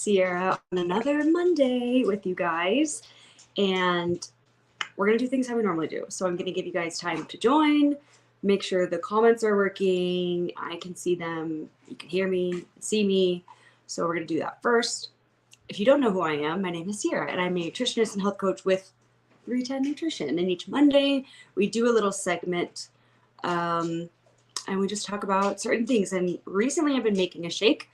Sierra on another Monday with you guys, and we're gonna do things how we normally do. So I'm gonna give you guys time to join, make sure the comments are working, I can see them, you can hear me, see me. So we're gonna do that first. If you don't know who I am, my name is Sierra, and I'm a nutritionist and health coach with 310 Nutrition. And each Monday we do a little segment, and we just talk about certain things. And recently I've been making a shake.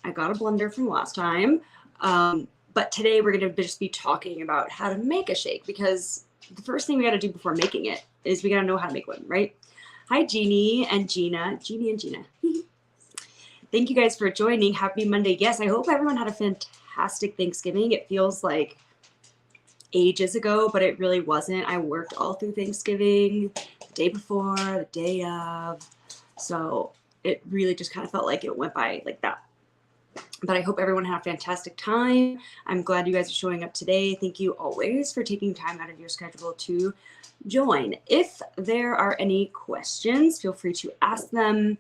I got a blender from last time. But today we're going to just be talking about how to make a shake, because the first thing we got to do before making it is we got to know how to make one, right? Hi, Jeannie and Gina. Thank you guys for joining. Happy Monday. Yes, I hope everyone had a fantastic Thanksgiving. It feels like ages ago, but it really wasn't. I worked all through Thanksgiving, the day before, the day of. So it really just kind of felt like it went by like that. But I hope everyone had a fantastic time. I'm glad you guys are showing up today. Thank you always for taking time out of your schedule to join. If there are any questions, feel free to ask them.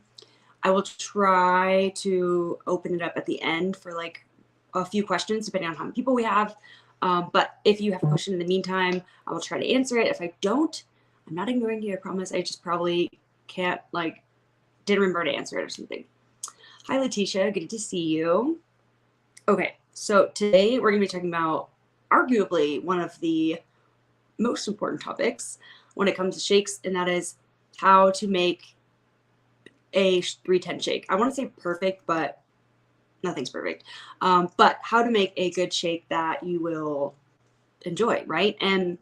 I will try to open it up at the end for like a few questions, depending on how many people we have. But if you have a question in the meantime, I will try to answer it. If I don't, I'm not ignoring you, I promise. I just probably can't, didn't remember to answer it or something. Hi, Letitia. Good to see you. Okay, so today we're going to be talking about arguably one of the most important topics when it comes to shakes, and that is how to make a 310 shake. I want to say perfect, but nothing's perfect. But how to make a good shake that you will enjoy, right? And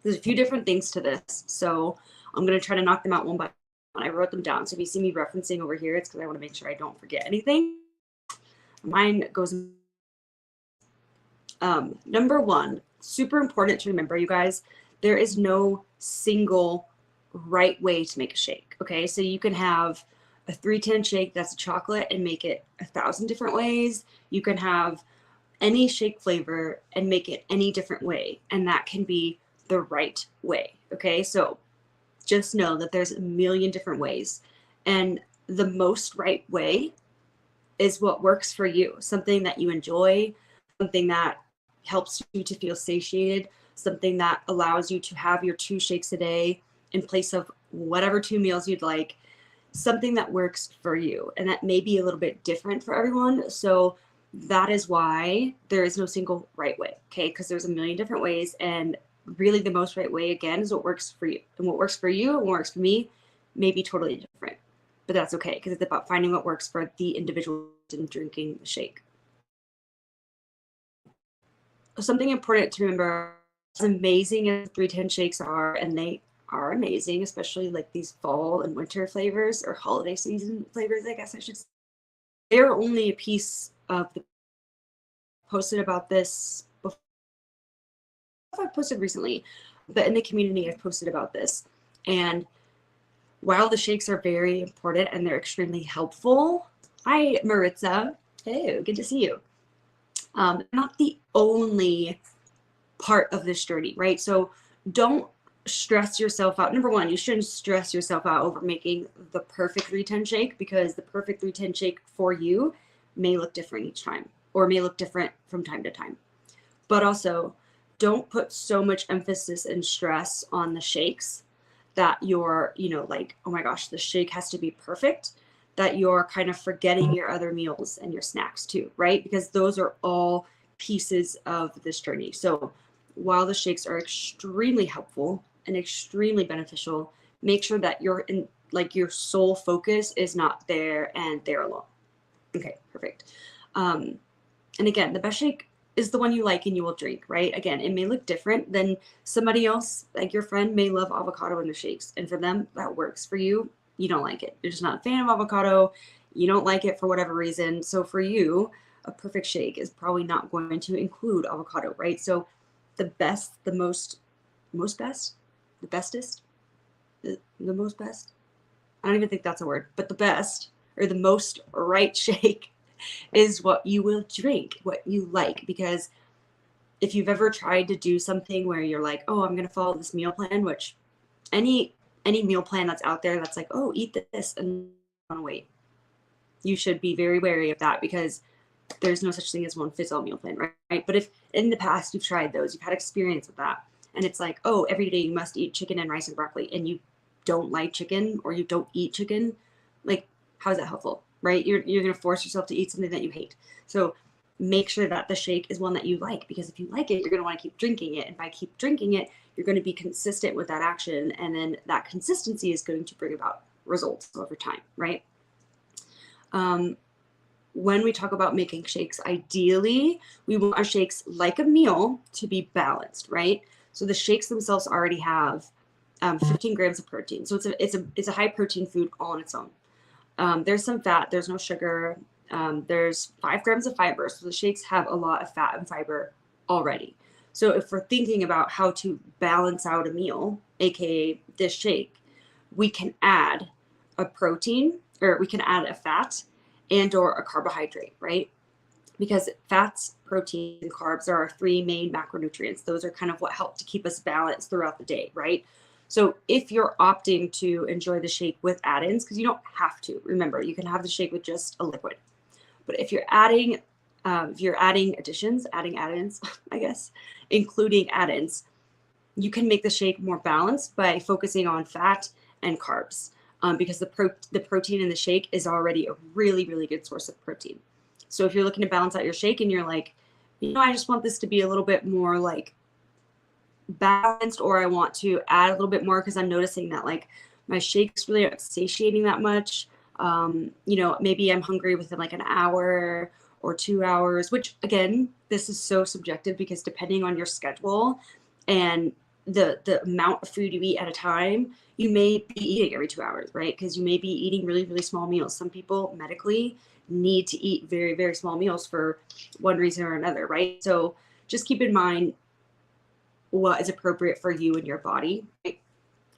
there's a few different things to this, so I'm going to try to knock them out one by one. I wrote them down, so if you see me referencing over here, it's because I want to make sure I don't forget anything. Mine goes number one, super important to remember, you guys, there is no single right way to make a shake. Okay, so you can have a 310 shake that's a chocolate and make it 1,000 different ways. You can have any shake flavor and make it any different way, and that can be the right way. Okay, so just know that there's a million different ways, and the most right way is what works for you, something that you enjoy, something that helps you to feel satiated, something that allows you to have your 2 shakes a day in place of whatever 2 meals you'd like, something that works for you. And that may be a little bit different for everyone. So that is why there is no single right way, okay? Because there's a million different ways, and really the most right way, again, is what works for you. And what works for you and what works for me may be totally different, but that's okay, because it's about finding what works for the individual in drinking the shake. Something important to remember, as amazing as 310 shakes are, and they are amazing, especially like these fall and winter flavors, or holiday season flavors, I guess I should say, they're only a piece of the posted about this before. I've posted recently, but in the community I've posted about this. And while the shakes are very important and they're extremely helpful, hi Maritza, hey, good to see you. Not the only part of this journey, right? So don't stress yourself out. Number one, you shouldn't stress yourself out over making the perfect 310 shake, because the perfect 310 shake for you may look different each time, or may look different from time to time. But also, don't put so much emphasis and stress on the shakes that you're, like, oh my gosh, the shake has to be perfect, that you're kind of forgetting your other meals and your snacks too, right? Because those are all pieces of this journey. So while the shakes are extremely helpful and extremely beneficial, make sure that your sole focus is not there and there alone. Okay, perfect. And again, the best shake is the one you like and you will drink, right? Again, it may look different than somebody else. Like your friend may love avocado in their shakes, and for them that works. For you, you don't like it. You're just not a fan of avocado. You don't like it for whatever reason. So for you, a perfect shake is probably not going to include avocado, right? So the best, the most best, the bestest, the most best, I don't even think that's a word, but the best or the most right shake is what you will drink, what you like. Because if you've ever tried to do something where you're like, oh, I'm going to follow this meal plan, which any meal plan that's out there that's like, oh, eat this and wait, you should be very wary of that, because there's no such thing as one fits all meal plan, right? But if in the past you've tried those, you've had experience with that, and it's like, oh, every day you must eat chicken and rice and broccoli, and you don't like chicken or you don't eat chicken, like, how is that helpful, right? You're going to force yourself to eat something that you hate. So make sure that the shake is one that you like, because if you like it, you're going to want to keep drinking it. And by keep drinking it, you're going to be consistent with that action. And then that consistency is going to bring about results over time, right? When we talk about making shakes, ideally, we want our shakes, like a meal, to be balanced, right? So the shakes themselves already have 15 grams of protein. So it's a high protein food all on its own. There's some fat, there's no sugar, there's 5 grams of fiber. So the shakes have a lot of fat and fiber already. So if we're thinking about how to balance out a meal, aka this shake, we can add a protein, or we can add a fat and or a carbohydrate, right? Because fats, protein, and carbs are our 3 main macronutrients. Those are kind of what help to keep us balanced throughout the day, right? So if you're opting to enjoy the shake with add-ins, because you don't have to, remember, you can have the shake with just a liquid. But if you're adding additions, adding add-ins, I guess, including add-ins, you can make the shake more balanced by focusing on fat and carbs, because the protein in the shake is already a really, really good source of protein. So if you're looking to balance out your shake and you're like, I just want this to be a little bit more like balanced, or I want to add a little bit more because I'm noticing that like my shakes really aren't satiating that much. Maybe I'm hungry within like an hour or 2 hours, which again, this is so subjective because depending on your schedule and the amount of food you eat at a time, you may be eating every 2 hours, right? Because you may be eating really, really small meals. Some people medically need to eat very, very small meals for one reason or another, right? So just keep in mind what is appropriate for you and your body, right?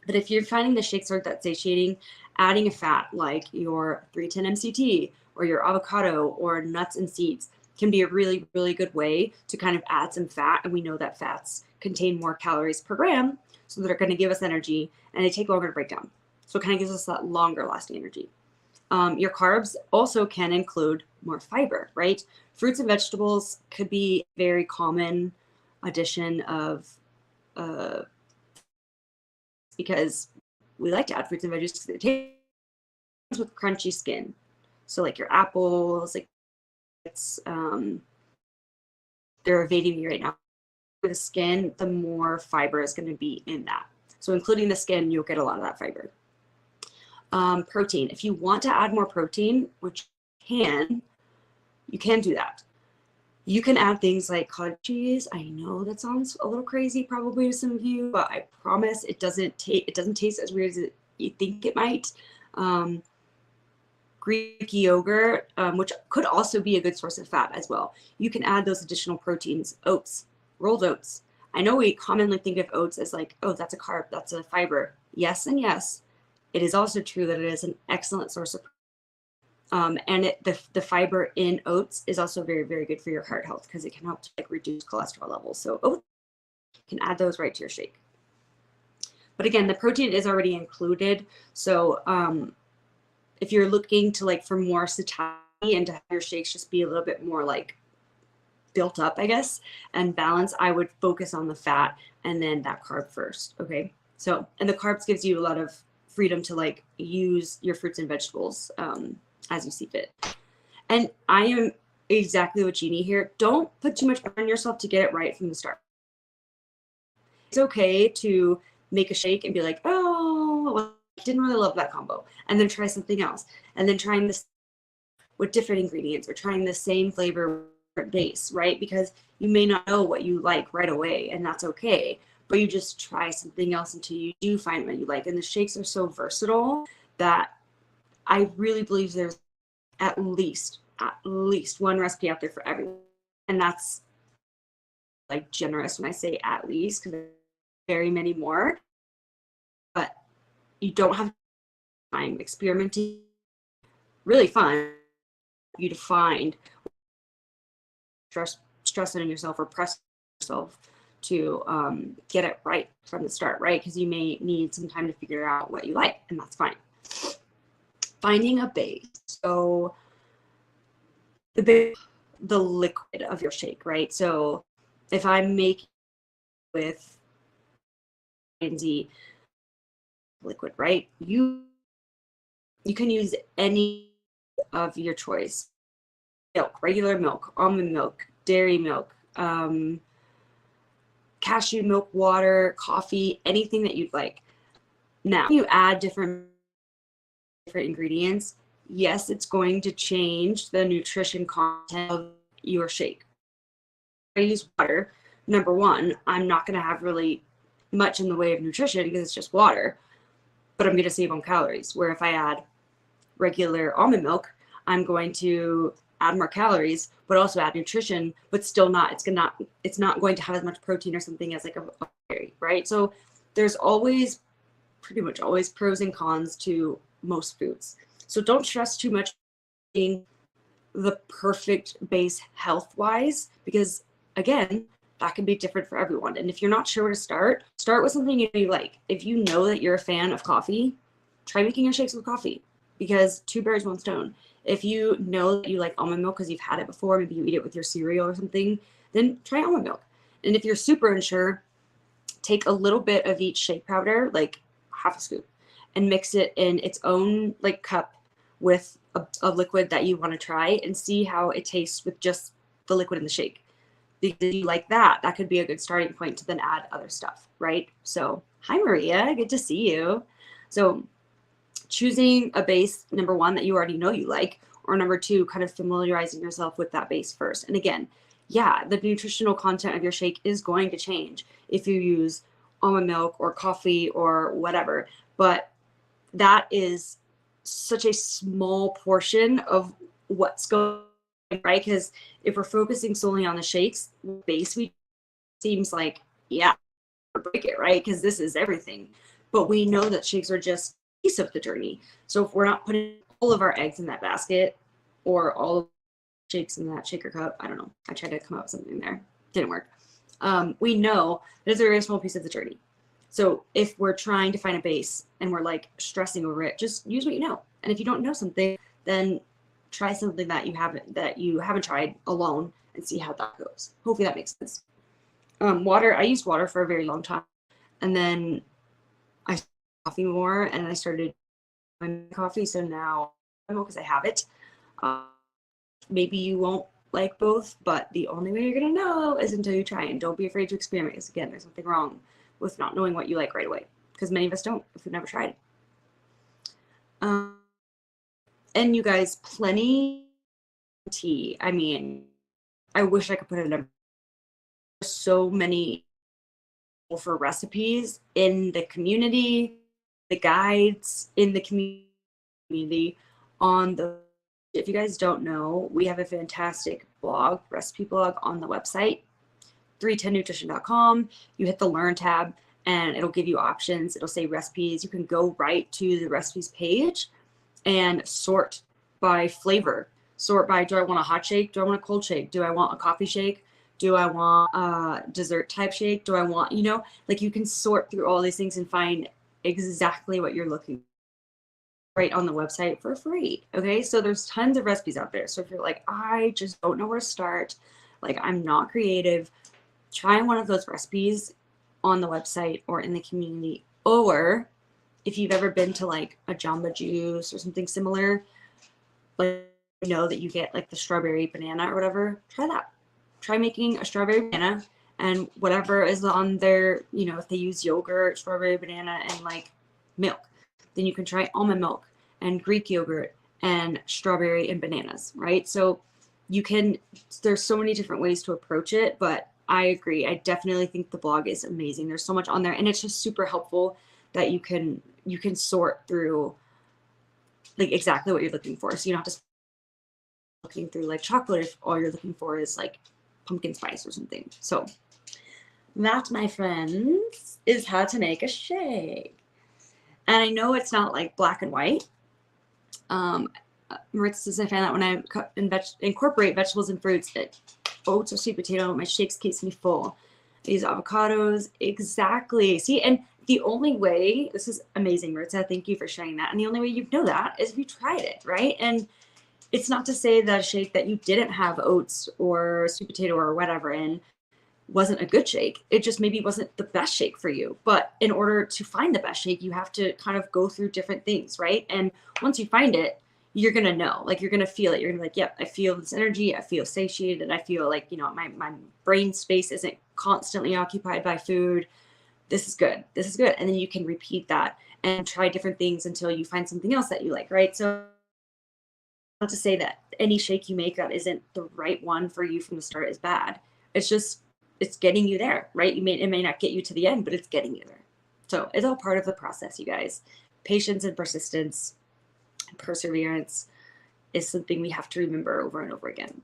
But if you're finding the shakes aren't that satiating, adding a fat like your 310 MCT or your avocado or nuts and seeds can be a really, really good way to kind of add some fat. And we know that fats contain more calories per gram, so they're going to give us energy and they take longer to break down. So it kind of gives us that longer lasting energy. Your carbs also can include more fiber, right? Fruits and vegetables could be a very common addition of because we like to add fruits and veggies because it tastes with crunchy skin. So like your apples, like they're evading me right now. The skin, the more fiber is going to be in that. So including the skin, you'll get a lot of that fiber. Protein. If you want to add more protein, which you can do that. You can add things like cottage cheese. I know that sounds a little crazy probably to some of you, but I promise it doesn't taste as weird as you think it might. Greek yogurt, which could also be a good source of fat as well. You can add those additional proteins. Oats, rolled oats. I know we commonly think of oats as like, oh, that's a carb, that's a fiber. Yes and yes. It is also true that it is an excellent source of and the fiber in oats is also very, very good for your heart health because it can help to like reduce cholesterol levels. So oats, you can add those right to your shake. But again, the protein is already included. So if you're looking to like for more satiety and to have your shakes just be a little bit more like built up, I guess, and balanced, I would focus on the fat and then that carb first. Okay. So, and the carbs gives you a lot of freedom to like use your fruits and vegetables as you see fit. And I am exactly what Jeannie here. Don't put too much on yourself to get it right from the start. It's okay to make a shake and be like, oh, well, I didn't really love that combo, and then try something else, and then trying this with different ingredients or trying the same flavor base, right? Because you may not know what you like right away, and that's okay. But you just try something else until you do find what you like. And the shakes are so versatile that I really believe there's at least one recipe out there for everyone. And that's like generous when I say at least, because there's very many more. But you don't have time experimenting. Really fun you to find stress on yourself or press yourself to get it right from the start, right? Because you may need some time to figure out what you like, and that's fine. Finding a base. So the base, the liquid of your shake, right? So if I'm making with Z liquid, right? You can use any of your choice. Milk, regular milk, almond milk, dairy milk, cashew milk, water, coffee, anything that you'd like. Now, you add different ingredients, yes, it's going to change the nutrition content of your shake. I use water. Number one, I'm not going to have really much in the way of nutrition because it's just water, but I'm going to save on calories. Where if I add regular almond milk, I'm going to add more calories, but also add nutrition, but still not, it's not going to have as much protein or something as like a berry, right? So there's always, pretty much always, pros and cons to most foods. So don't stress too much being the perfect base health-wise, because again, that can be different for everyone. And if you're not sure where to start with something you like. If you know that you're a fan of coffee, try making your shakes with coffee, because two birds, one stone. If you know that you like almond milk because you've had it before, maybe you eat it with your cereal or something, then try almond milk. And if you're super unsure, take a little bit of each shake powder, like half a scoop, and mix it in its own like cup with a liquid that you want to try, and see how it tastes with just the liquid in the shake. Because if you like that, that could be a good starting point to then add other stuff, right? So, hi Maria, good to see you. So choosing a base, number one, that you already know you like, or number two, kind of familiarizing yourself with that base first. And again, yeah, the nutritional content of your shake is going to change if you use almond milk or coffee or whatever, but that is such a small portion of what's going on, right? Because if we're focusing solely on the shakes base, we seems like, yeah, break it, right? Because this is everything. But we know that shakes are just a piece of the journey. So if we're not putting all of our eggs in that basket, or all of the shakes in that shaker cup, I don't know. I tried to come up with something there. Didn't work. We know that it's a very small piece of the journey. So if we're trying to find a base and we're like stressing over it, just use what you know. And if you don't know something, then try something that you haven't tried alone and see how that goes. Hopefully that makes sense. Water, I used water for a very long time, and then I started coffee more, and I started coffee. So now, because I have it, maybe you won't like both, but the only way you're gonna know is until you try. And don't be afraid to experiment, because again, there's nothing wrong with not knowing what you like right away, because many of us don't if we've never tried. And you guys, plenty of tea. I mean, I wish I could put it in so many for recipes in the community, the guides in the community, on the, if you guys don't know, we have a fantastic blog, recipe blog on the website, 310nutrition.com. You hit the learn tab and it'll give you options. It'll say recipes. You can go right to the recipes page and sort by flavor. Sort by, do I want a hot shake? Do I want a cold shake? Do I want a coffee shake? Do I want a dessert type shake? Do I want, like you can sort through all these things and find exactly what you're looking for right on the website for free. Okay, so there's tons of recipes out there. So if you're like, I just don't know where to start, like I'm not creative, try one of those recipes on the website or in the community. Or if you've ever been to like a Jamba Juice or something similar, like that you get like the strawberry banana or whatever, try that. Try making a strawberry banana, and whatever is on there, if they use yogurt, strawberry banana, and like milk, then you can try almond milk and Greek yogurt and strawberry and bananas, right? So there's so many different ways to approach it, but I agree. I definitely think the blog is amazing. There's so much on there, and it's just super helpful that you can sort through like exactly what you're looking for. So you don't have to looking through like chocolate if all you're looking for is like pumpkin spice or something. So that, my friends, is how to make a shake. And I know it's not like black and white. Maritza says, I find that when I incorporate vegetables and fruits, that oats or sweet potato, my shakes keeps me full. These avocados, exactly. See, and the only way, this is amazing, Maritza, thank you for sharing that. And the only way you know that is if you tried it, right? And it's not to say that a shake that you didn't have oats or sweet potato or whatever in wasn't a good shake. It just maybe wasn't the best shake for you. But in order to find the best shake, you have to kind of go through different things, right? And once you find it, you're going to know, like, you're going to feel it. You're going to be like, yep, I feel this energy. I feel satiated. I feel like, you know, my brain space isn't constantly occupied by food. This is good. This is good. And then you can repeat that and try different things until you find something else that you like, right? So not to say that any shake you make that isn't the right one for you from the start is bad. It's just, it's getting you there, right? It may not get you to the end, but it's getting you there. So it's all part of the process, you guys. Patience and persistence, perseverance is something we have to remember over and over again.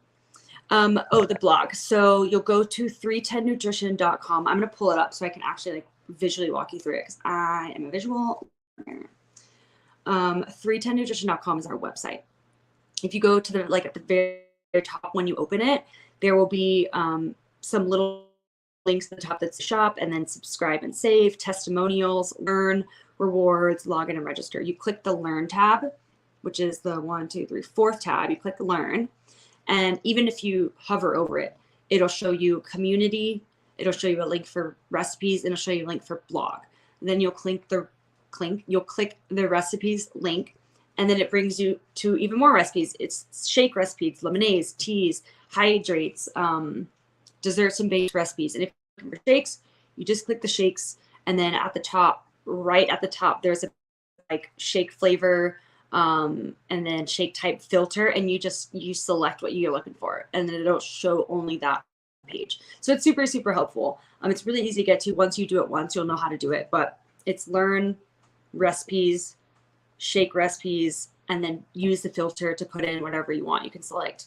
The blog. So you'll go to 310nutrition.com. I'm going to pull it up so I can actually like visually walk you through it because I am a visual learner. 310nutrition.com is our website. If you go to the, like at the very top when you open it, there will be some little links at the top that's shop, and then subscribe and save, testimonials, learn, rewards, login and register. You click the learn tab, which is the 4th tab. You click learn. And even if you hover over it, it'll show you community. It'll show you a link for recipes, and it'll show you a link for blog. And then you'll click the recipes link, and then it brings you to even more recipes. It's shake recipes, lemonades, teas, hydrates, desserts and baked recipes. And if you're looking for shakes, you just click the shakes, and then at the top, right at the top, there's a like shake flavor, and then shake type filter, and you select what you're looking for, and then it'll show only that page. So it's super, super helpful. It's really easy to get to. Once you do it once, you'll know how to do it, but it's learn, recipes, shake recipes, and then use the filter to put in whatever you want. You can select,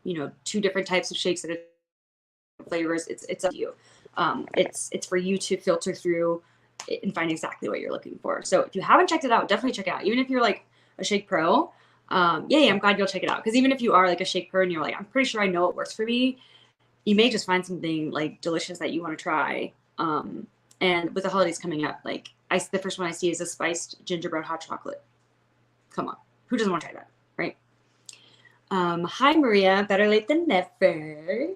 2 different types of shakes that are flavors. It's up to you. It's for you to filter through and find exactly what you're looking for. So if you haven't checked it out, definitely check it out. Even if you're like a shake pro, I'm glad you'll check it out. Because even if you are like a shake pro and you're like, I'm pretty sure I know what works for me, you may just find something like delicious that you want to try. And with the holidays coming up, like the first one I see is a spiced gingerbread hot chocolate. Come on, who doesn't want to try that, right? Hi Maria, better late than never.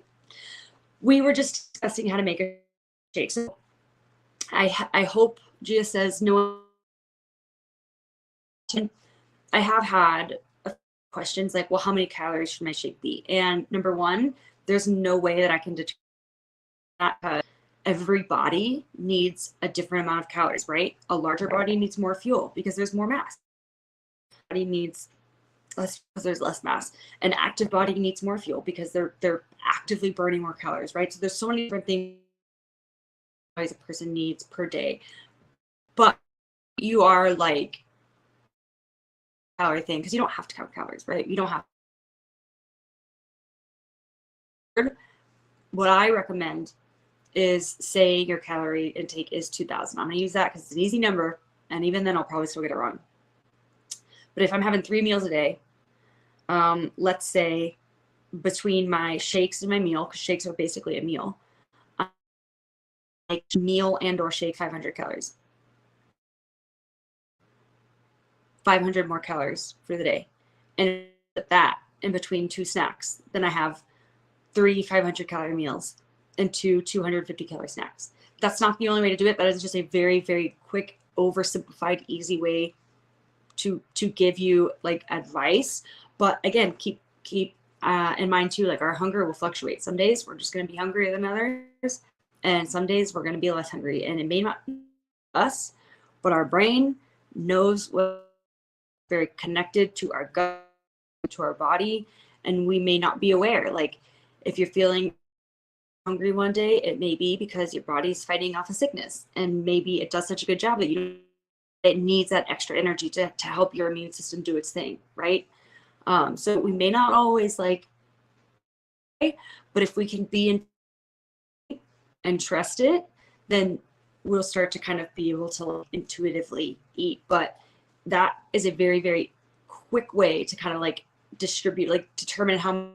We were just discussing how to make a shake. So I hope Gia says no. I have had questions like, well, how many calories should my shake be? And number one, there's no way that I can determine that. Every body needs a different amount of calories, right? A larger body needs more fuel because there's more mass. Body needs less because there's less mass. An active body needs more fuel because they're actively burning more calories, right? So there's so many different things a person needs per day. But you are like calorie thing because you don't have to count calories, right? You don't have. What I recommend is, say your calorie intake is 2,000. I'm going to use that because it's an easy number, and even then I'll probably still get it wrong. But if I'm having 3 meals a day, let's say between my shakes and my meal, because shakes are basically a meal, like meal and or shake 500 calories. 500 more calories for the day. And that in between 2 snacks, then I have 3 500 calorie meals and 2 250 calorie snacks. That's not the only way to do it. That is just a very, very quick, oversimplified, easy way to give you like advice. But again, keep in mind too, like our hunger will fluctuate. Some days we're just going to be hungrier than others, and some days we're going to be less hungry. And it may not be us, but our brain knows what very connected to our gut, to our body, and we may not be aware. Like if you're feeling hungry one day, it may be because your body's fighting off a sickness, and maybe it does such a good job that it needs that extra energy to help your immune system do its thing, right? So we may not always like, but if we can be in and trust it, then we'll start to kind of be able to like intuitively eat. But that is a very, very quick way to kind of like distribute, like determine how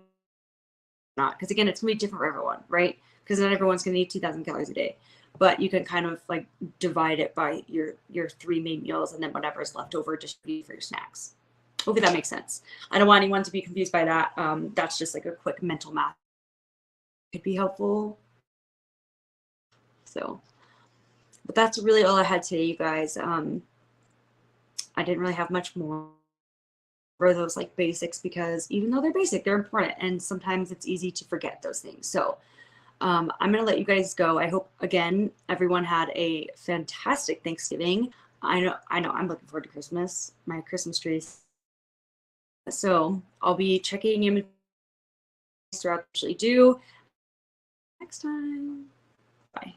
not, because again, it's gonna be different for everyone, right? Because not everyone's gonna need 2,000 calories a day, but you can kind of like divide it by your 3 main meals, and then whatever's left over distribute for your snacks. Hopefully that makes sense. I don't want anyone to be confused by that. That's just like a quick mental math. Could be helpful. So, but that's really all I had today, you guys. I didn't really have much more for those like basics, because even though they're basic, they're important, and sometimes it's easy to forget those things. So I'm gonna let you guys go. I hope again everyone had a fantastic Thanksgiving. I know I'm looking forward to Christmas. My Christmas trees. So I'll be checking in throughout. Actually do next time. Bye.